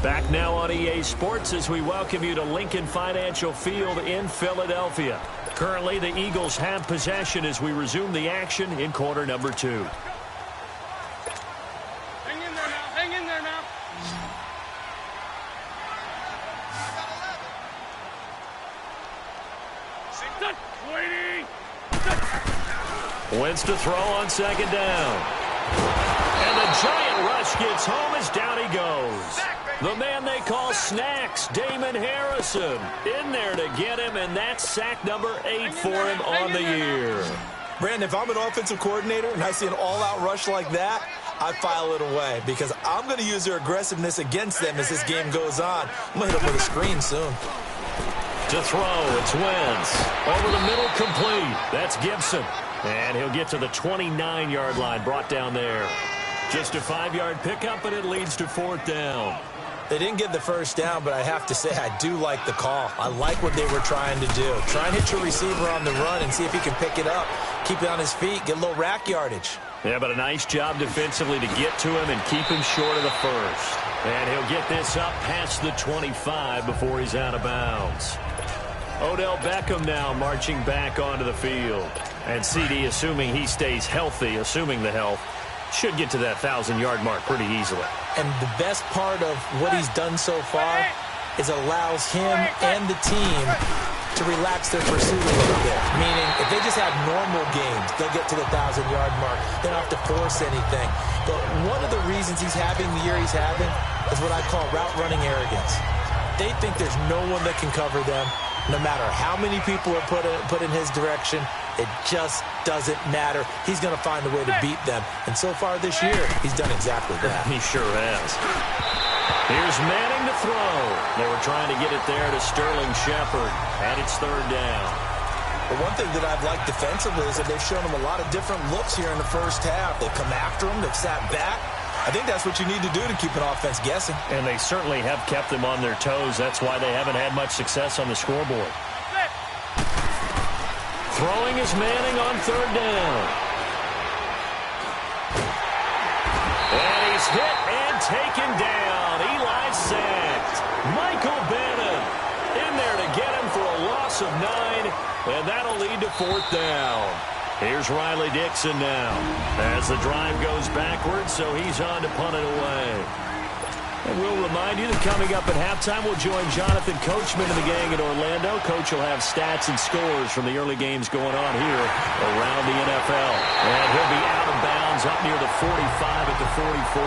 Back now on EA Sports as we welcome you to Lincoln Financial Field in Philadelphia. Currently, the Eagles have possession as we resume the action in quarter number 2. Hang in there now. Hang in there now. Wentz to throw on second down. And the giant rush gets home as down he goes. The man they call Snacks, Damon Harrison, in there to get him, and that's sack number 8 for him on the year. Brandon, if I'm an offensive coordinator and I see an all-out rush like that, I file it away because I'm going to use their aggressiveness against them as this game goes on. I'm going to hit them with a screen soon. To throw, it's Wentz. Over the middle, complete. That's Gibson. And he'll get to the 29-yard line, brought down there. Just a 5-yard pickup, and it leads to 4th down. They didn't get the first down, but I have to say I do like the call. I like what they were trying to do. Try and hit your receiver on the run and see if he can pick it up. Keep it on his feet, get a little rack yardage. Yeah, but a nice job defensively to get to him and keep him short of the first. And he'll get this up past the 25 before he's out of bounds. Odell Beckham now marching back onto the field. And CD, assuming he stays healthy, assuming the health, should get to that 1,000-yard mark pretty easily. And the best part of what he's done so far is allows him and the team to relax their pursuit a little bit. Meaning, if they just have normal games, they'll get to the 1,000-yard mark. They don't have to force anything. But one of the reasons he's having the year he's having is what I call route-running arrogance. They think there's no one that can cover them. No matter how many people are put in his direction, it just doesn't matter. He's going to find a way to beat them. And so far this year, he's done exactly that. He sure has. Here's Manning to throw. They were trying to get it there to Sterling Shepard. And it's 3rd down. But one thing that I've liked defensively is that they've shown him a lot of different looks here in the first half. They've come after him. They've sat back. I think that's what you need to do to keep an offense guessing. And they certainly have kept them on their toes. That's why they haven't had much success on the scoreboard. Throwing is Manning on 3rd down. And he's hit and taken down. Eli sacked. Michael Bennett in there to get him for a loss of 9. And that'll lead to 4th down. Here's Riley Dixon now as the drive goes backwards, so he's on to punt it away. And we'll remind you that coming up at halftime, we'll join Jonathan Coachman and the gang in Orlando. Coach will have stats and scores from the early games going on here around the NFL. And he'll be out of bounds up near the 45 at the 44.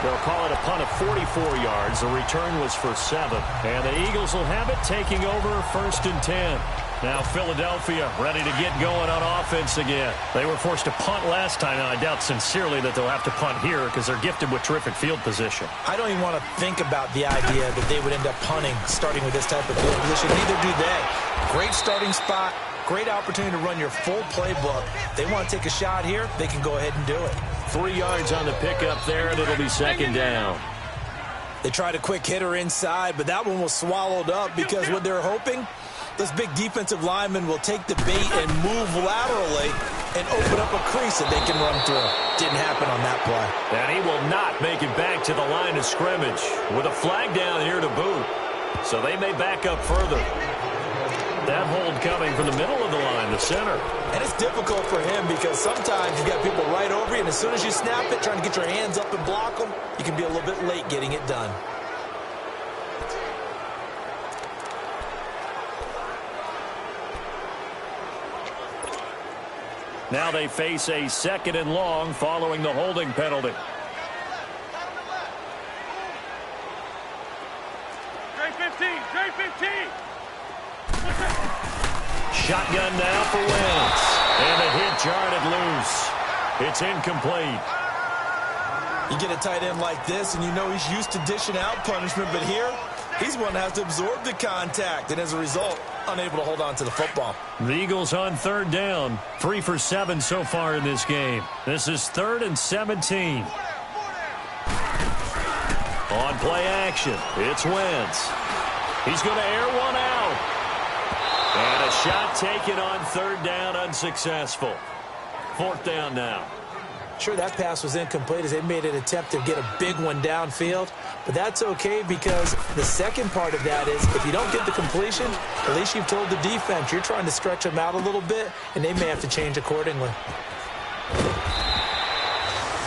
They'll call it a punt of 44 yards. The return was for 7. And the Eagles will have it taking over 1st and 10. Now Philadelphia ready to get going on offense again. They were forced to punt last time, and I doubt sincerely that they'll have to punt here because they're gifted with terrific field position. I don't even want to think about the idea that they would end up punting starting with this type of field position. Neither do they. Great starting spot, great opportunity to run your full playbook. They want to take a shot here, they can go ahead and do it. 3 yards on the pickup there, and it'll be 2nd down. They tried a quick hitter inside, but that one was swallowed up because what they're hoping, this big defensive lineman will take the bait and move laterally and open up a crease that they can run through. Didn't happen on that play. And he will not make it back to the line of scrimmage with a flag down here to boot. So they may back up further. That hold coming from the middle of the line, the center. And it's difficult for him because sometimes you got people right over you, and as soon as you snap it, trying to get your hands up and block them, you can be a little bit late getting it done. Now they face a 2nd and long following the holding penalty. Trey 15. Trey 15. Shotgun now for Wentz. And the hit jarred it loose. It's incomplete. You get a tight end like this, and you know he's used to dishing out punishment, but here, he's one that has to absorb the contact, and as a result, unable to hold on to the football. The Eagles on 3rd down. 3 for 7 so far in this game. This is 3rd and 17. On play action, it's Wentz. He's going to air one out. And a shot taken on 3rd down, unsuccessful. 4th down now. Sure, that pass was incomplete as they made an attempt to get a big one downfield, but that's okay because the second part of that is if you don't get the completion, at least you've told the defense you're trying to stretch them out a little bit, and they may have to change accordingly.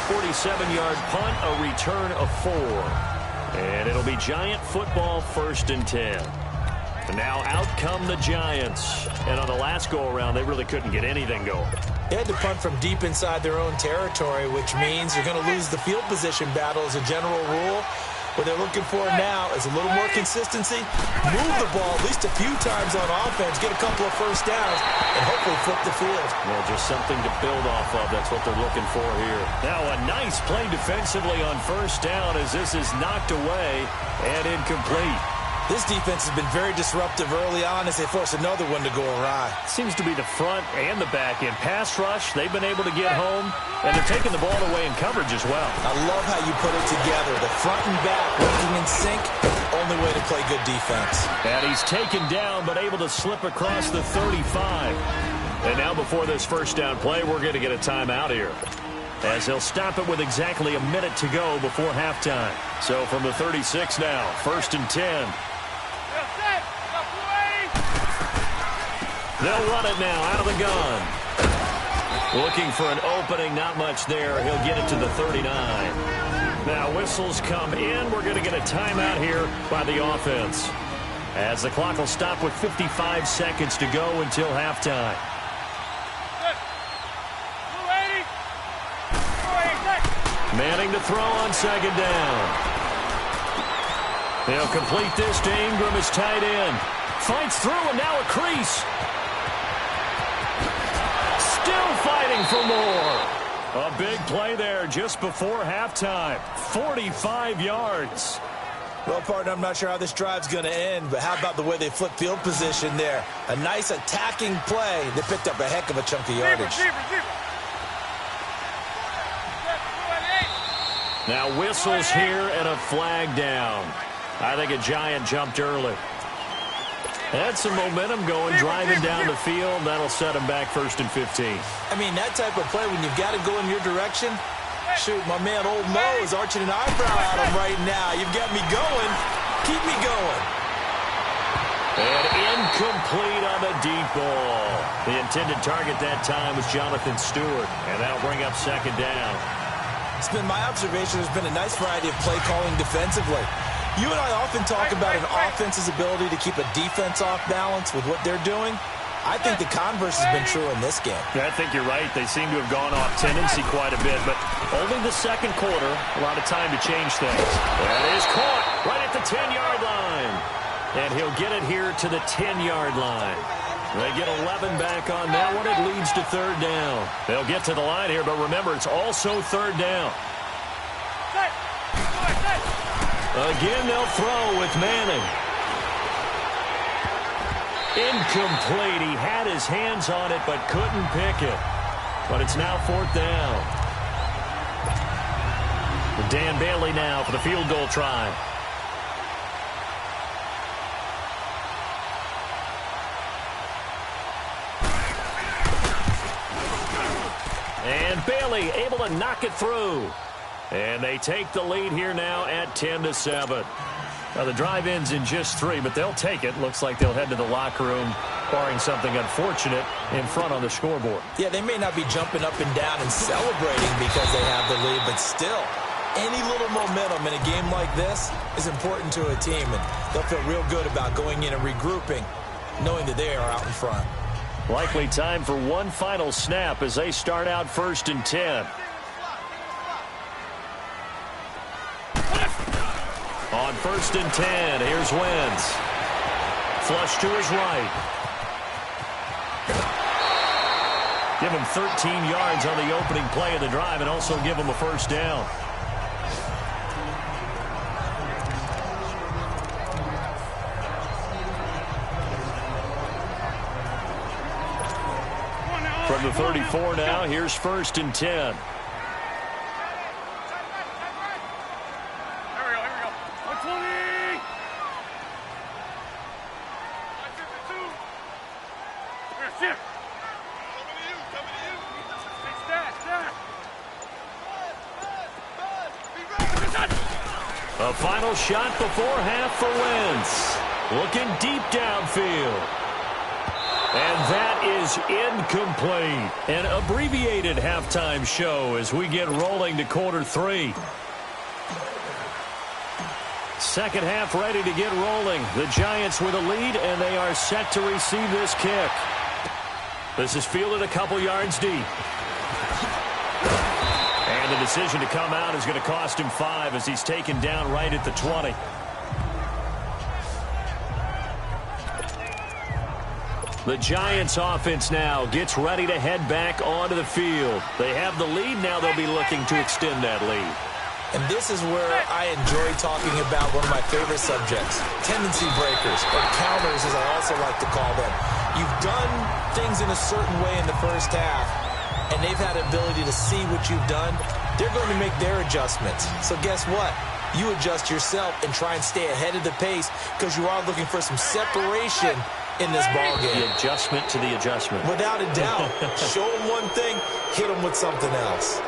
47-yard punt, a return of 4. And it'll be Giant football, 1st and 10. And now out come the Giants. And on the last go-around, they really couldn't get anything going. They had to punt from deep inside their own territory, which means you're going to lose the field position battle as a general rule. What they're looking for now is a little more consistency, move the ball at least a few times on offense, get a couple of first downs, and hopefully flip the field. Well, just something to build off of. That's what they're looking for here. Now a nice play defensively on 1st down as this is knocked away and incomplete. This defense has been very disruptive early on as they force another one to go awry. Seems to be the front and the back end. Pass rush, they've been able to get home, and they're taking the ball away in coverage as well. I love how you put it together. The front and back working in sync, only way to play good defense. And he's taken down, but able to slip across the 35. And now before this 1st down play, we're going to get a timeout here, as they'll stop it with exactly a minute to go before halftime. So from the 36 now, 1st and 10. They'll run it now out of the gun. Looking for an opening, not much there. He'll get it to the 39. Now whistles come in. We're going to get a timeout here by the offense, as the clock will stop with 55 seconds to go until halftime. Manning to throw on 2nd down. They'll complete this to Ingram as tight end. Fights through and now a crease. Still fighting for more. A big play there just before halftime. 45 yards. Well, partner, I'm not sure how this drive's going to end, but how about the way they flip field position there? A nice attacking play. They picked up a heck of a chunk of yardage. Now whistles here and a flag down. I think a Giant jumped early. Had some momentum going, driving down the field. That'll set him back 1st and 15. I mean, that type of play when you've got to go in your direction. Shoot, my man Old Mo is arching an eyebrow at him right now. You've got me going. Keep me going. And incomplete on the deep ball. The intended target that time was Jonathan Stewart. And that'll bring up 2nd down. It's been my observation there's been a nice variety of play calling defensively. You and I often talk about an offense's ability to keep a defense off balance with what they're doing. I think the converse has been true in this game. Yeah, I think you're right. They seem to have gone off tendency quite a bit, but only the 2nd quarter, a lot of time to change things. That is caught right at the 10-yard line. And he'll get it here to the 10-yard line. They get 11 back on that one. It leads to 3rd down. They'll get to the line here, but remember, it's also 3rd down. Again, they'll throw with Manning. Incomplete. He had his hands on it, but couldn't pick it. But it's now 4th down. Dan Bailey now for the field goal try. And Bailey able to knock it through. And they take the lead here now at 10-7. Now the drive ends in just 3, but they'll take it. Looks like they'll head to the locker room, barring something unfortunate, in front on the scoreboard. Yeah, they may not be jumping up and down and celebrating because they have the lead, but still, any little momentum in a game like this is important to a team, and they'll feel real good about going in and regrouping, knowing that they are out in front. Likely time for one final snap as they start out 1st and 10. On 1st and 10, here's Wentz. Flush to his right. Give him 13 yards on the opening play of the drive and also give him a 1st down. From the 34 now, here's 1st and 10. A final shot before half for Wentz. Looking deep downfield. And that is incomplete. An abbreviated halftime show as we get rolling to quarter 3. Second half ready to get rolling. The Giants with a lead, and they are set to receive this kick. This is fielded a couple yards deep. And the decision to come out is going to cost him 5 as he's taken down right at the 20. The Giants offense now gets ready to head back onto the field. They have the lead. Now they'll be looking to extend that lead. And this is where I enjoy talking about one of my favorite subjects, tendency breakers, or counters as I also like to call them. You've done things in a certain way in the first half, and they've had the ability to see what you've done. They're going to make their adjustments. So guess what? You adjust yourself and try and stay ahead of the pace because you are looking for some separation in this ballgame. The adjustment to the adjustment. Without a doubt. Show them one thing, hit them with something else.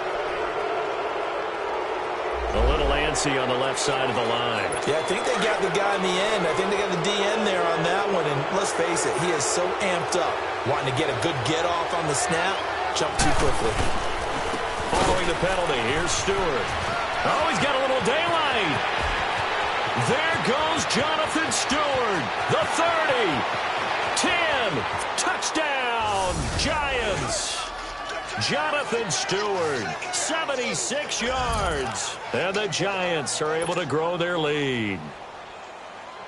A little antsy on the left side of the line. Yeah, I think they got the guy in the end. I think they got the DN there on that one. And let's face it, he is so amped up. Wanting to get a good get off on the snap, jump too quickly. Following the penalty, here's Stewart. Oh, he's got a little daylight. There goes Jonathan Stewart. The 30. 10. Touchdown, Giants. Jonathan Stewart, 76 yards. And the Giants are able to grow their lead.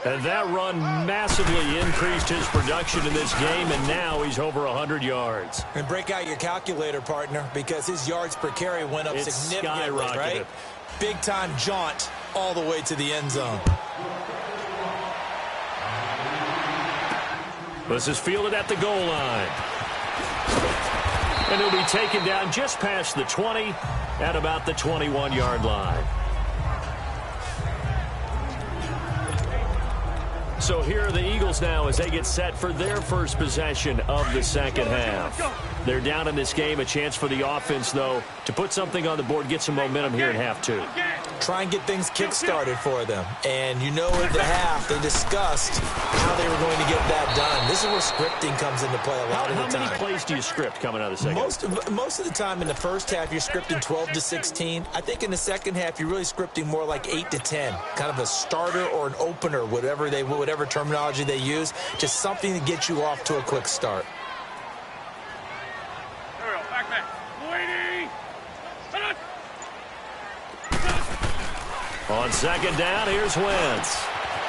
And that run massively increased his production in this game, and now he's over 100 yards. And break out your calculator, partner, because his yards per carry went up significantly, right? Big-time jaunt all the way to the end zone. This is fielded at the goal line. And he'll be taken down just past the 20 at about the 21-yard line. So here are the Eagles now as they get set for their first possession of the second half. They're down in this game. A chance for the offense, though, to put something on the board, get some momentum here in half 2. Try and get things kick-started for them. And you know at the half, they discussed how they were going to get that done. This is where scripting comes into play a lot of the time. How many plays do you script coming out of the second half? Most of the time in the first half, you're scripting 12 to 16. I think in the second half, you're really scripting more like 8 to 10. Kind of a starter or an opener, whatever terminology they use. Just something to get you off to a quick start. On second down, here's Wentz.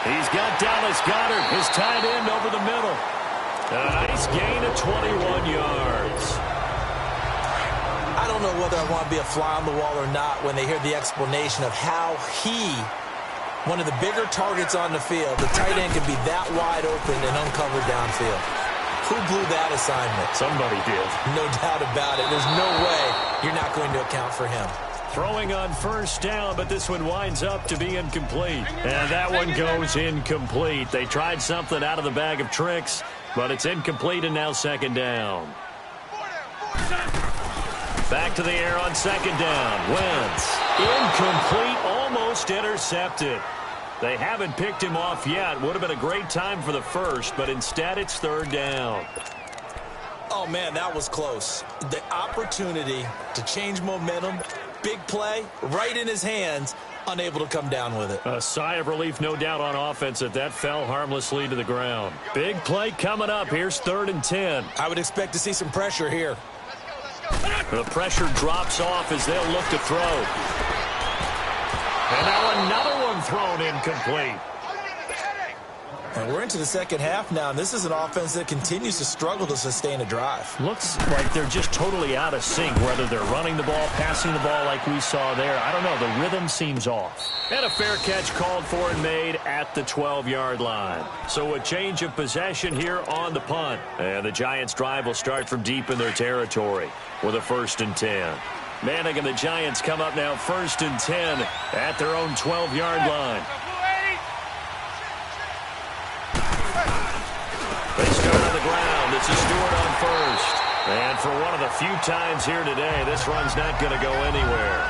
He's got Dallas Goedert, his tight end, over the middle. A nice gain of 21 yards. I don't know whether I want to be a fly on the wall or not when they hear the explanation of how one of the bigger targets on the field, the tight end can be that wide open and uncovered downfield. Who blew that assignment? Somebody did. No doubt about it. There's no way you're not going to account for him. Throwing on first down, but this one winds up to be incomplete. And that one goes incomplete. They tried something out of the bag of tricks, but it's incomplete and now second down. Back to the air on second down. Wentz. Incomplete, almost intercepted. They haven't picked him off yet. Would have been a great time for the first, but instead it's third down. Oh, man, that was close. The opportunity to change momentum, big play, right in his hands, unable to come down with it. A sigh of relief, no doubt, on offense that fell harmlessly to the ground. Big play coming up. Here's 3rd and 10. I would expect to see some pressure here. The pressure drops off as they'll look to throw. And now another one thrown incomplete. And we're into the second half now, and this is an offense that continues to struggle to sustain a drive. Looks like they're just totally out of sync, whether they're running the ball, passing the ball like we saw there. I don't know. The rhythm seems off. And a fair catch called for and made at the 12-yard line. So a change of possession here on the punt. And the Giants' drive will start from deep in their territory with a 1st and 10. Manning and the Giants come up now 1st and 10 at their own 12-yard line. They start on the ground. This is Stewart on first. And for one of the few times here today, this run's not going to go anywhere.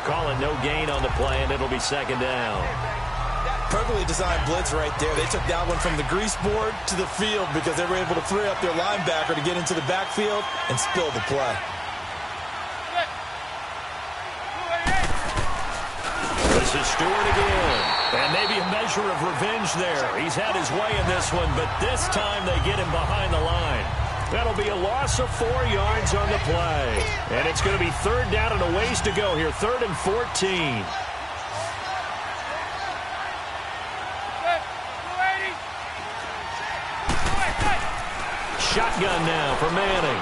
call it no gain on the play, and it'll be second down. Perfectly designed blitz right there. They took that one from the grease board to the field because they were able to free up their linebacker to get into the backfield and spill the play. This is Stewart again. And maybe a measure of revenge there. He's had his way in this one, but this time they get him behind the line. That'll be a loss of 4 yards on the play. And it's going to be third down and a ways to go here. 3rd and 14. Shotgun now for Manning.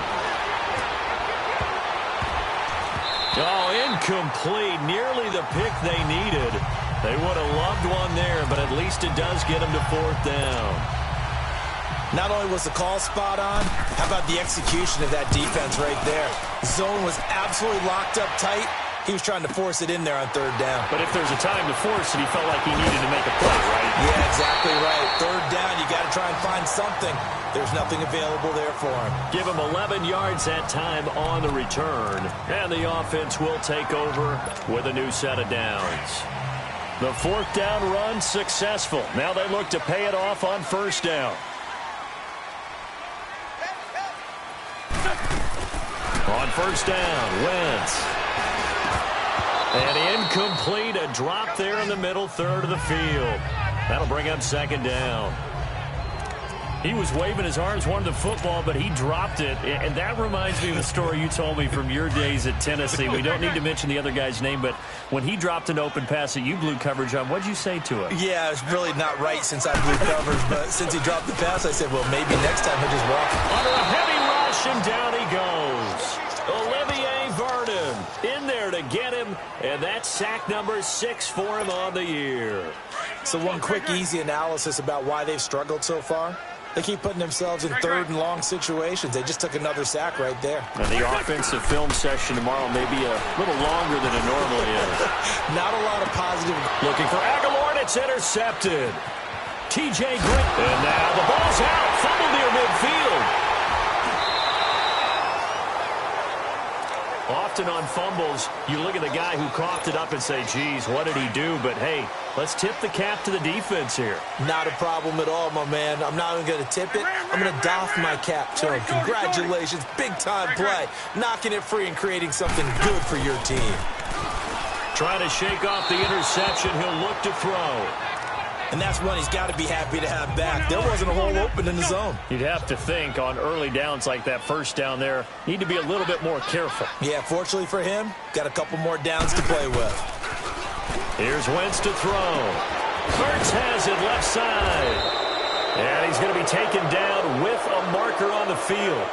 Oh, incomplete. Nearly the pick they needed. They would have loved one there, but at least it does get them to 4th down. Not only was the call spot on, how about the execution of that defense right there? Zone was absolutely locked up tight. He was trying to force it in there on 3rd down. But if there's a time to force it, he felt like he needed to make a play, right? Yeah, exactly right. 3rd down, you got to try and find something. There's nothing available there for him. Give him 11 yards that time on the return. And the offense will take over with a new set of downs. The 4th down run successful. Now they look to pay it off on 1st down. On 1st down, Wentz. And incomplete, a drop there in the middle third of the field. That'll bring up 2nd down. He was waving his arms, wanted the football, but he dropped it. And that reminds me of a story you told me from your days at Tennessee. We don't need to mention the other guy's name, but when he dropped an open pass that you blew coverage on, what did you say to him? Yeah, it's really not right since I blew coverage, but since he dropped the pass, I said, well, maybe next time he'll just walk. Under a heavy rush, and down he goes. Olivier Vernon in there to get him, and that's sack number 6 for him on the year. So one quick, easy analysis about why they've struggled so far. They keep putting themselves in 3rd and long situations. They just took another sack right there. And the offensive film session tomorrow may be a little longer than it normally is. Not a lot of positive. Looking for Aguilar, and it's intercepted. T.J. Green. And now the ball's out. Fumble near midfield. Often on fumbles, you look at the guy who coughed it up and say, geez, what did he do? But, hey, let's tip the cap to the defense here. Not a problem at all, my man. I'm not even going to tip it. I'm going to doff my cap to him. Congratulations. Big-time play. Knocking it free and creating something good for your team. Trying to shake off the interception. He'll look to throw. And that's one he's got to be happy to have back. There wasn't a hole open in the zone. You'd have to think on early downs like that 1st down there, need to be a little bit more careful. Yeah, fortunately for him, got a couple more downs to play with. Here's Wentz to throw. Hurts has it left side. And he's going to be taken down with a marker on the field.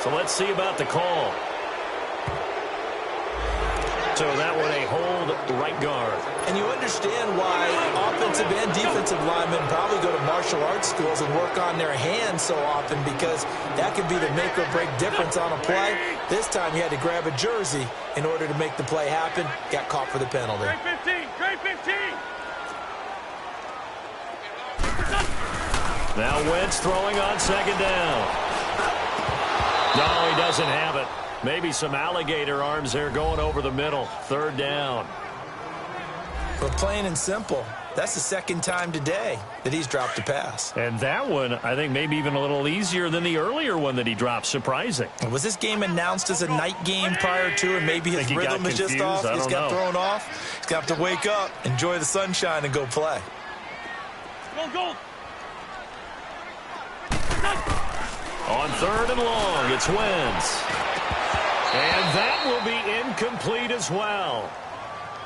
So let's see about the call. So that one a hold right guard. And you understand why offensive and defensive linemen probably go to martial arts schools and work on their hands so often, because that could be the make or break difference on a play. This time he had to grab a jersey in order to make the play happen. Got caught for the penalty. Trade 15, trade 15. Now Wentz throwing on 2nd down. No, he doesn't have it. Maybe some alligator arms there going over the middle. 3rd down. But plain and simple, that's the 2nd time today that he's dropped a pass. And that one, I think, maybe even a little easier than the earlier one that he dropped. Surprising. Was this game announced as a night game prior to, and maybe his rhythm is just off? He's got thrown off. He's going to have to wake up, enjoy the sunshine, and go play. Goal. On 3rd and long, it's Wentz. And that will be incomplete as well.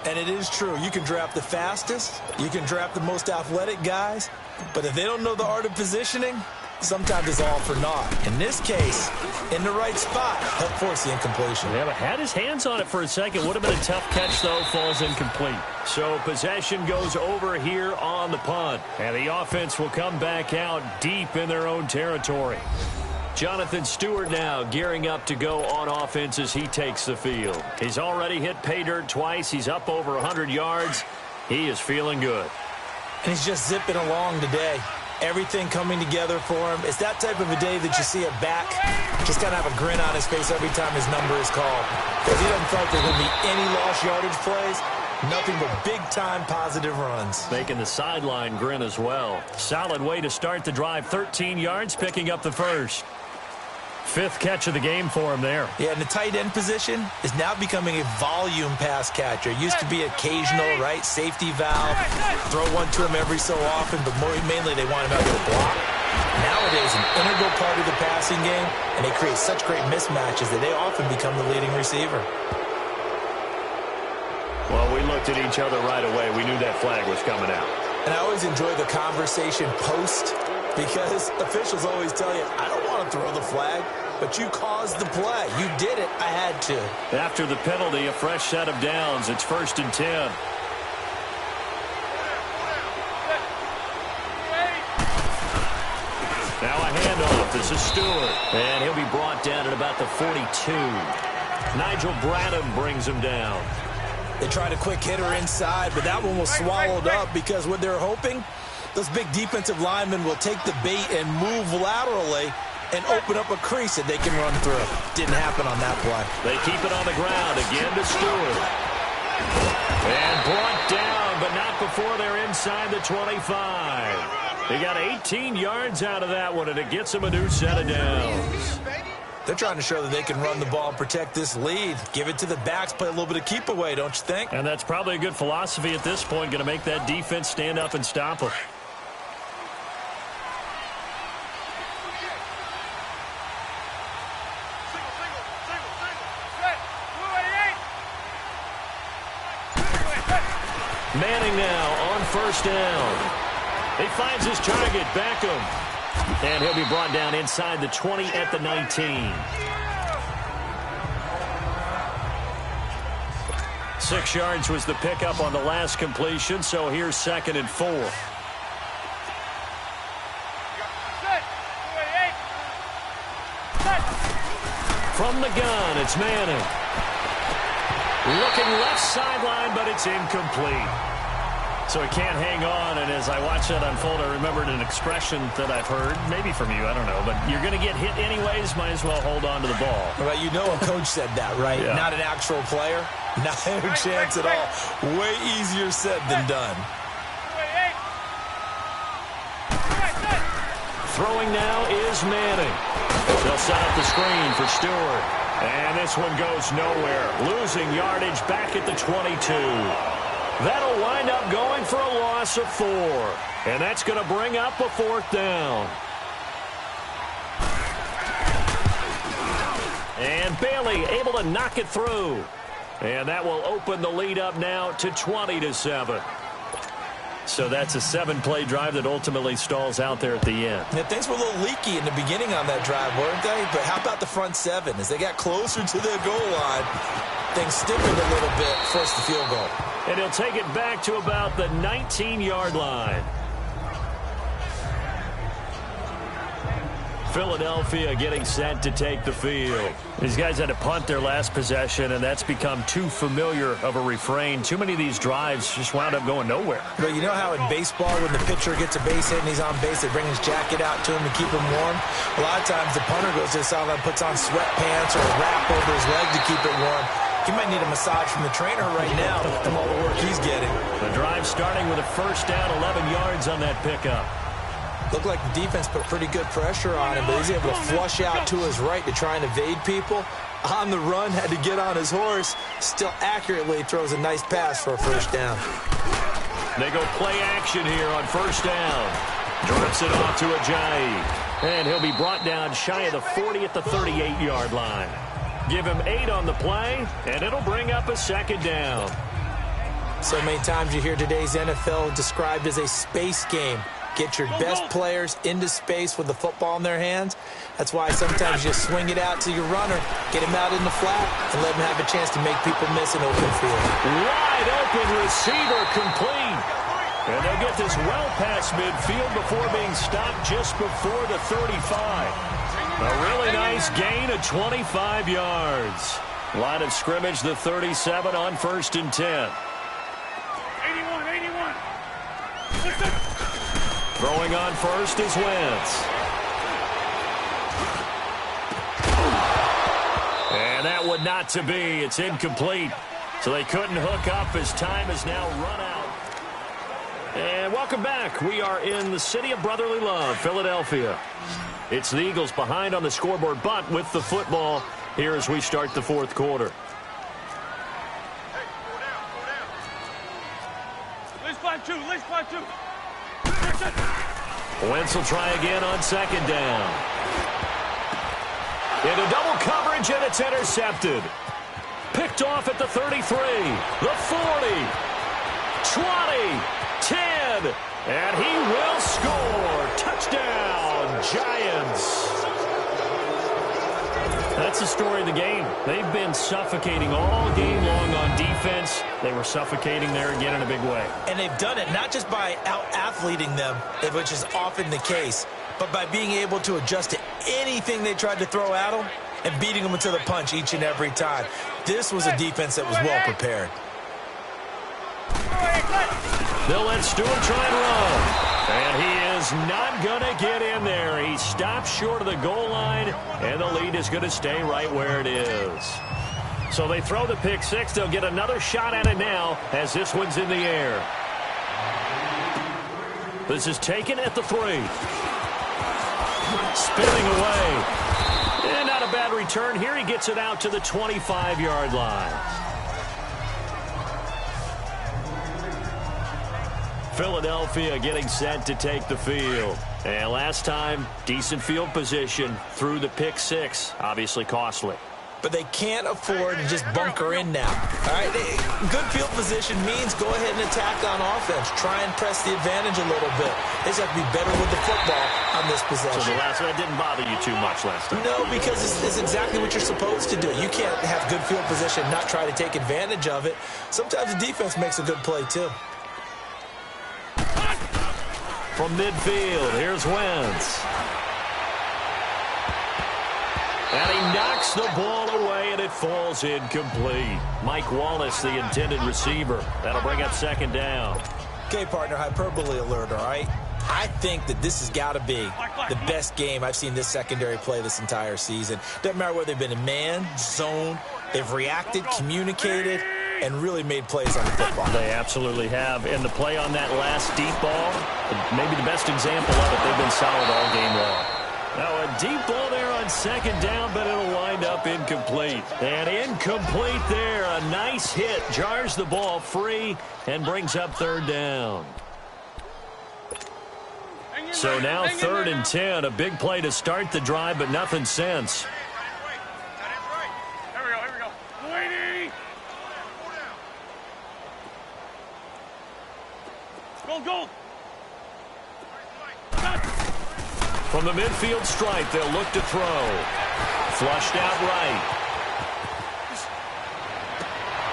And it is true. You can draft the fastest. You can draft the most athletic guys. But if they don't know the art of positioning, sometimes it's all for naught. In this case, in the right spot, helped force the incompletion. Yeah, but had his hands on it for a second. Would have been a tough catch, though. Falls incomplete. So possession goes over here on the punt. And the offense will come back out deep in their own territory. Jonathan Stewart now gearing up to go on offense as he takes the field. He's already hit pay dirt twice. He's up over 100 yards. He is feeling good. And he's just zipping along today. Everything coming together for him. It's that type of a day that you see a back just kind of have a grin on his face every time his number is called. Because he doesn't feel like there's going to be any lost yardage plays. Nothing but big-time positive runs. Making the sideline grin as well. Solid way to start the drive. 13 yards, picking up the first. 5th catch of the game for him there. Yeah, and the tight end position is now becoming a volume pass catcher. Used to be occasional, right? Safety valve. Throw one to him every so often, but mainly they want him out to block. Nowadays, an integral part of the passing game, and they create such great mismatches that they often become the leading receiver. Well, we looked at each other right away. We knew that flag was coming out. And I always enjoy the conversation post, because officials always tell you, I don't want to throw the flag, but you caused the play. You did it. I had to. After the penalty, a fresh set of downs. It's 1st and 10. Now a handoff. This is Stewart. And he'll be brought down at about the 42. Nigel Bradham brings him down. They tried a quick hitter inside, but that one was swallowed up because what they're hoping, those big defensive linemen will take the bait and move laterally and open up a crease that they can run through. Didn't happen on that play. They keep it on the ground again to Stewart. And brought down, but not before they're inside the 25. They got 18 yards out of that one, and it gets them a new set of downs. They're trying to show that they can run the ball and protect this lead. Give it to the backs, play a little bit of keep away, don't you think? And that's probably a good philosophy at this point, going to make that defense stand up and stop them. Manning now on 1st down. He finds his target, Beckham. And he'll be brought down inside the 20 at the 19. 6 yards was the pickup on the last completion, so here's 2nd and 4. From the gun, it's Manning. Looking left sideline, but it's incomplete. So he can't hang on, and as I watch that unfold, I remembered an expression that I've heard, maybe from you, I don't know, but you're going to get hit anyways, might as well hold on to the ball. Well, you know a coach said that, right? Yeah. Not an actual player. Not a chance at all. Way easier said than done. Throwing now is Manning. They'll set up the screen for Stewart. And this one goes nowhere. Losing yardage back at the 22. That'll wind up going for a loss of 4. And that's going to bring up a 4th down. And Bailey able to knock it through. And that will open the lead up now to 20-7. So that's a 7-play drive that ultimately stalls out there at the end. Yeah, things were a little leaky in the beginning on that drive, weren't they? But how about the front 7? As they got closer to their goal line, things stiffened a little bit, forced the field goal. And he'll take it back to about the 19-yard line. Philadelphia getting set to take the field. These guys had to punt their last possession, and that's become too familiar of a refrain. Too many of these drives just wound up going nowhere. But you know how in baseball, when the pitcher gets a base hit and he's on base, they bring his jacket out to him to keep him warm? A lot of times the punter goes to the sideline, puts on sweatpants or a wrap over his leg to keep it warm. He might need a massage from the trainer right now from all the work he's getting. The drive starting with a 1st down, 11 yards on that pickup. Looked like the defense put pretty good pressure on him, but he's able to flush out to his right to try and evade people. On the run, had to get on his horse. Still accurately throws a nice pass for a 1st down. They go play action here on 1st down. Drips it off to Ajayi. And he'll be brought down shy of the 40 at the 38-yard line. Give him 8 on the play, and it'll bring up a 2nd down. So many times you hear today's NFL described as a space game. Get your best players into space with the football in their hands. That's why sometimes you swing it out to your runner, get him out in the flat, and let him have a chance to make people miss an open field. Wide open receiver complete. And they'll get this well past midfield before being stopped just before the 35. A really nice gain of 25 yards. Line of scrimmage, the 37 on 1st and 10. 81. Throwing on 1st is Wentz. and not to be. It's incomplete. So they couldn't hook up as time has now run out. And welcome back. We are in the city of brotherly love, Philadelphia. It's the Eagles behind on the scoreboard, but with the football here as we start the fourth quarter. Wentz will try again on second down. Into double coverage, and it's intercepted. Picked off at the 33, the 40, 20, 10, and he will score. Touchdown, Giants. That's the story of the game. They've been suffocating all game long on defense. They were suffocating there again in a big way. And they've done it not just by out-athleting them, which is often the case, but by being able to adjust to anything they tried to throw at them and beating them to the punch each and every time. This was a defense that was well prepared. They'll let Stewart try and run. And he is not going to get in there. He stops short of the goal line, and the lead is going to stay right where it is. So they throw the pick six. They'll get another shot at it now as this one's in the air. This is taken at the 3. Spinning away. And not a bad return here. He gets it out to the 25-yard line. Philadelphia getting set to take the field. And last time, decent field position through the pick six. Obviously costly. But they can't afford to just bunker in now. All right, good field position means go ahead and attack on offense. Try and press the advantage a little bit. They just have to be better with the football on this possession. So the last one didn't bother you too much last time? No, because it's exactly what you're supposed to do. You can't have good field position and not try to take advantage of it. Sometimes the defense makes a good play, too. From midfield, here's Wentz. And he knocks the ball away, and it falls incomplete. Mike Wallace, the intended receiver. That'll bring up second down. Okay, partner, hyperbole alert, all right? I think that this has got to be the best game I've seen this secondary play this entire season. Doesn't matter whether they've been in man, zone, they've reacted, communicated, and really made plays on the football. They absolutely have. And the play on that last deep ball, maybe the best example of it, they've been solid all game long. Now a deep ball there on second down, but it'll wind up incomplete. And incomplete there. A nice hit. Jars the ball free and brings up third down. So now 3rd and 10. A big play to start the drive, but nothing since. Go. From the midfield stripe, they'll look to throw. Flushed out right.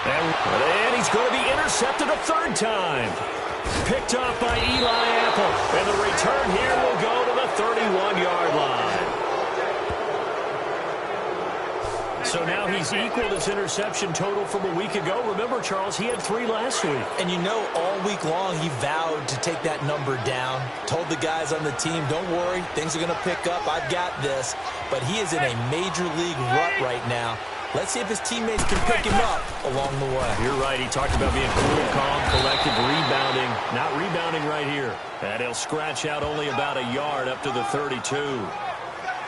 And he's going to be intercepted a third time. Picked off by Eli Apple. And the return here will go to the 31-yard line. So now he's equaled his interception total from a week ago. Remember, Charles, he had 3 last week. And you know, all week long, he vowed to take that number down. Told the guys on the team, don't worry, things are going to pick up. I've got this. But he is in a major league rut right now. Let's see if his teammates can pick him up along the way. You're right. He talked about being cool, calm, collected, rebounding. Not rebounding right here. And he'll scratch out only about a yard up to the 32.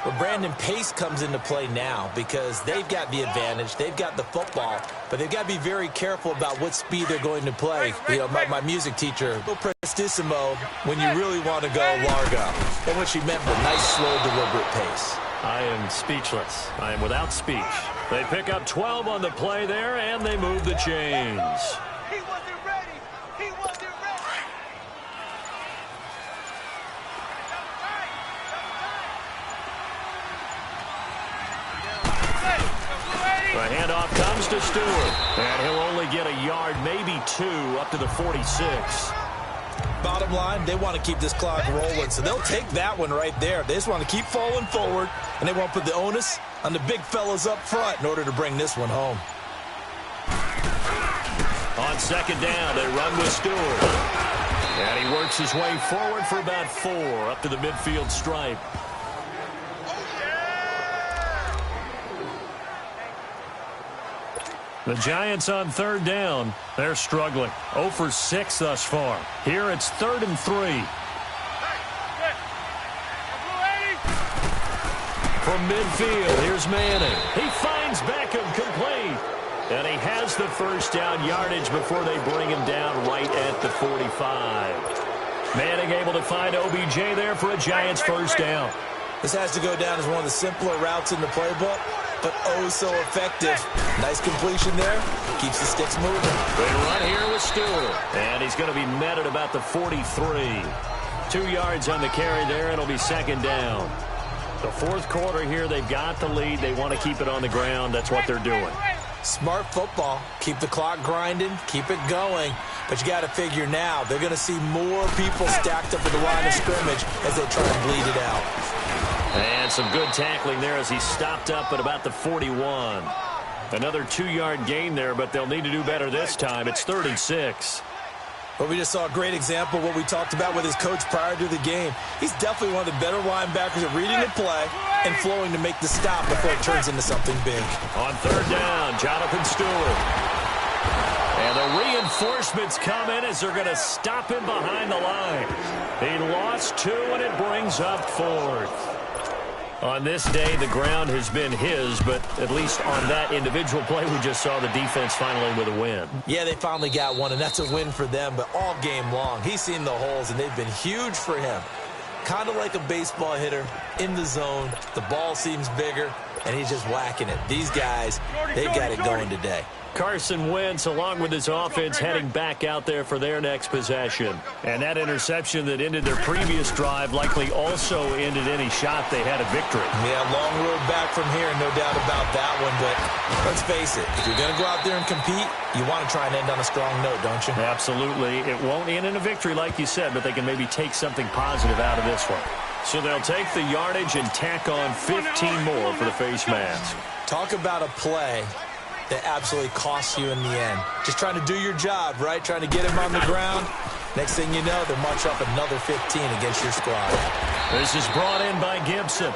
Well, Brandon, pace comes into play now because they've got the advantage. They've got the football, but they've got to be very careful about what speed they're going to play. You know, my music teacher, prestissimo, when you really want to go largo. And what she meant was nice, slow, deliberate pace. I am speechless. I am without speech. They pick up 12 on the play there, and they move the chains. He wasn't ready. He wasn't ready. The handoff comes to Stewart, and he'll only get a yard, maybe 2, up to the 46. Bottom line, they want to keep this clock rolling, so they'll take that one right there. They just want to keep falling forward, and they want to put the onus on the big fellas up front in order to bring this one home. On second down, they run with Stewart. And he works his way forward for about 4, up to the midfield stripe. The Giants on third down. They're struggling. 0 for 6 thus far. Here it's 3rd and 3. From midfield, here's Manning. He finds Beckham complete. And he has the first down yardage before they bring him down right at the 45. Manning able to find OBJ there for a Giants first down. This has to go down as one of the simpler routes in the playbook, but oh so effective. Nice completion there. Keeps the sticks moving. They run here with Stewart. And he's going to be met at about the 43. 2 yards on the carry there. It'll be second down. The fourth quarter here, they've got the lead. They want to keep it on the ground. That's what they're doing. Smart football. Keep the clock grinding. Keep it going. But you got to figure now, they're going to see more people stacked up at the line of scrimmage as they try to bleed it out. And some good tackling there as he stopped up at about the 41. Another 2-yard gain there, but they'll need to do better this time. It's 3rd and 6. But we just saw a great example of what we talked about with his coach prior to the game. He's definitely one of the better linebackers at reading the play and flowing to make the stop before it turns into something big. On third down, Jonathan Stewart. And the reinforcements come in as they're going to stop him behind the line. He lost 2, and it brings up 4th. On this day, the ground has been his, but at least on that individual play, we just saw the defense finally with a win. Yeah, they finally got one, and that's a win for them, but all game long, he's seen the holes, and they've been huge for him. Kind of like a baseball hitter in the zone. The ball seems bigger, and he's just whacking it. These guys, they got it going today. Carson Wentz, along with his offense, heading back out there for their next possession. And that interception that ended their previous drive likely also ended any shot they had at victory. Yeah, long road back from here, no doubt about that one. But let's face it, if you're going to go out there and compete, you want to try and end on a strong note, don't you? Absolutely. It won't end in a victory, like you said, but they can maybe take something positive out of this one. So they'll take the yardage and tack on 15 more for the face mask. Talk about a play that absolutely costs you in the end. Just trying to do your job, right? Trying to get him on the ground. Next thing you know, they'll march up another 15 against your squad. This is brought in by Gibson.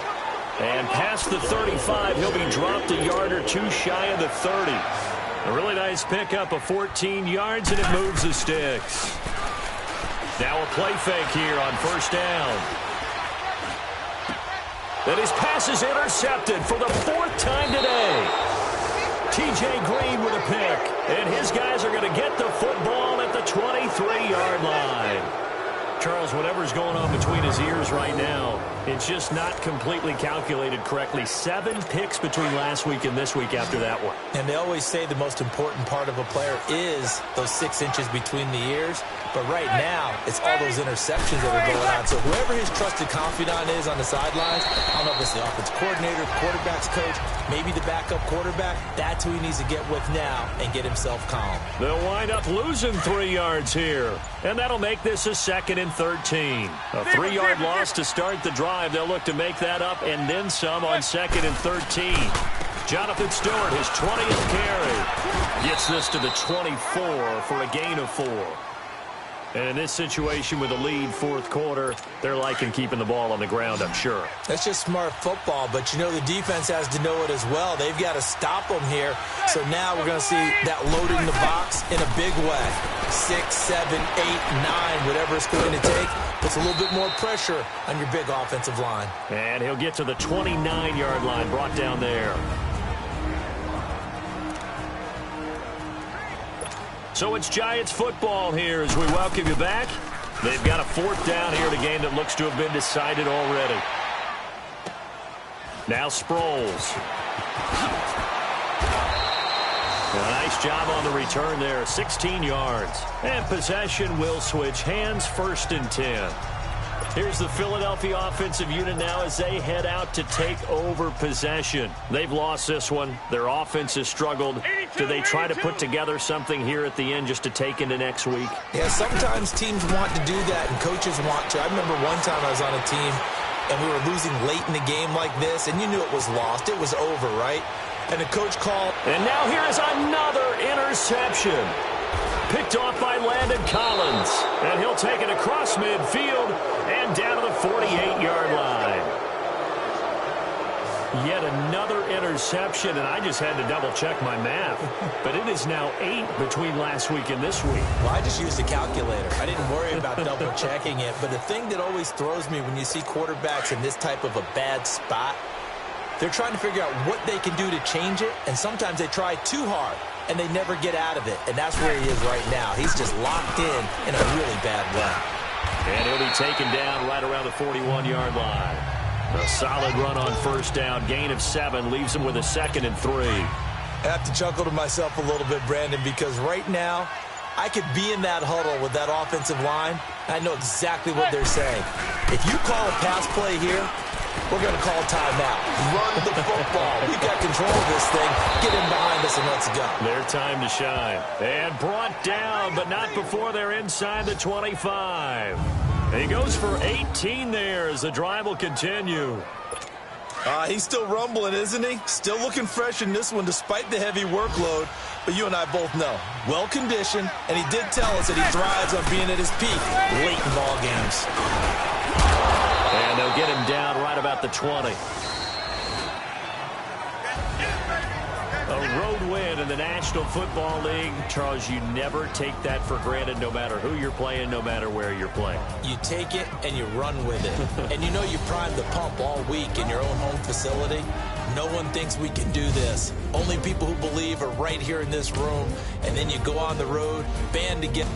And past the 35, he'll be dropped a yard or 2 shy of the 30. A really nice pickup of 14 yards, and it moves the sticks. Now a play fake here on first down. And his pass is intercepted for the 4th time today. T.J. Green with a pick, and his guys are going to get the football at the 23-yard line. Charles, whatever's going on between his ears right now, it's just not completely calculated correctly. 7 picks between last week and this week after that one. And they always say the most important part of a player is those 6 inches between the ears. But right now, it's all those interceptions that are going on. So whoever his trusted confidant is on the sidelines, I don't know if it's the offense coordinator, quarterback's coach, maybe the backup quarterback, that's who he needs to get with now and get himself calm. They'll wind up losing 3 yards here. And that'll make this a 2nd and 13. A 3-yard loss to start the drive. They'll look to make that up and then some on 2nd and 13. Jonathan Stewart, his 20th carry, gets this to the 24 for a gain of 4. And in this situation with a lead 4th quarter, they're liking keeping the ball on the ground, I'm sure. That's just smart football, but you know the defense has to know it as well. They've got to stop them here. So now we're going to see that loading the box in a big way. 6, 7, 8, 9, whatever it's going to take, puts a little bit more pressure on your big offensive line. And he'll get to the 29-yard line, brought down there. So it's Giants football here as we welcome you back. They've got a 4th down here in a game that looks to have been decided already. Now Sproles. A nice job on the return there, 16 yards. And possession will switch hands, 1st and 10. Here's the Philadelphia offensive unit now as they head out to take over possession. They've lost this one. Their offense has struggled. Do they try to put together something here at the end just to take into next week? Yeah, sometimes teams want to do that and coaches want to. I remember one time I was on a team and we were losing late in the game like this, and you knew it was lost. It was over, right? And the coach called. And now here is another interception. Picked off by Landon Collins. And he'll take it across midfield and down to the 48-yard line. Yet another interception, and I just had to double-check my math. But it is now 8 between last week and this week. Well, I just used a calculator. I didn't worry about double-checking it. But the thing that always throws me when you see quarterbacks in this type of a bad spot, they're trying to figure out what they can do to change it, and sometimes they try too hard, and they never get out of it. And that's where he is right now. He's just locked in a really bad way. And he'll be taken down right around the 41-yard line. A solid run on first down. Gain of 7 leaves him with a 2nd and 3. I have to chuckle to myself a little bit, Brandon, because right now I could be in that huddle with that offensive line. I know exactly what they're saying. If you call a pass play here, we're going to call timeout. Run the football. We've got control of this thing. Get in behind us and let's go. Their time to shine. And brought down, but not before they're inside the 25. And he goes for 18 there as the drive will continue. He's still rumbling, isn't he? Still looking fresh in this one despite the heavy workload. But you and I both know, well-conditioned, and he did tell us that he thrives on being at his peak late in ball games. And they'll get him down right about the 20. A road win in the National Football League. Charles, you never take that for granted no matter who you're playing, no matter where you're playing. You take it and you run with it. And you know you primed the pump all week in your own home facility. No one thinks we can do this. Only people who believe are right here in this room. And then you go on the road, band together.